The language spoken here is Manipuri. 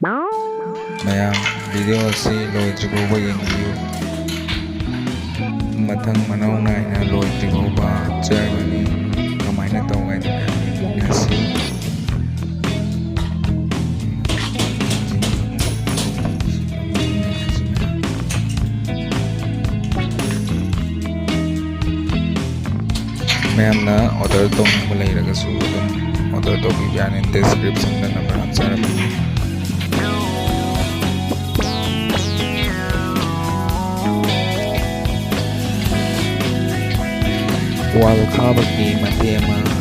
ꯃꯌꯥꯝ ꯚꯤꯗꯤꯑꯣ ꯑꯁꯤ ꯂꯣꯏꯗ꯭ꯔꯤꯐꯥꯎꯕ ꯌꯦꯡꯕꯤꯌꯨ ꯃꯊꯪ ꯃꯅꯥꯎ ꯅꯥꯏꯅ ꯂꯣꯏꯗ꯭ꯔꯤꯐꯥꯎꯕ ꯍꯥꯞꯆꯕꯅꯤ ꯀꯃꯥꯏꯅ ꯇꯧꯒꯦ ꯌꯦꯡꯃꯤꯟꯅꯁꯤ ꯃꯌꯥꯝꯅ ꯑꯣꯔꯗꯔ ꯇꯧꯅꯤꯡꯕ ꯂꯩꯔꯒꯁꯨ ꯑꯗꯨꯝ ꯑꯣꯔꯗꯔ ꯇꯧꯕꯤꯕ ꯌꯥꯅꯤ ꯗꯤꯁꯀ꯭ꯔꯤꯞꯁꯟꯗ ꯅꯝꯕꯔ ꯍꯥꯞꯆꯔꯝꯃꯤ ꯋꯥꯜ ꯈꯥꯕꯒꯤ ꯃꯇꯦꯛ ꯑꯃ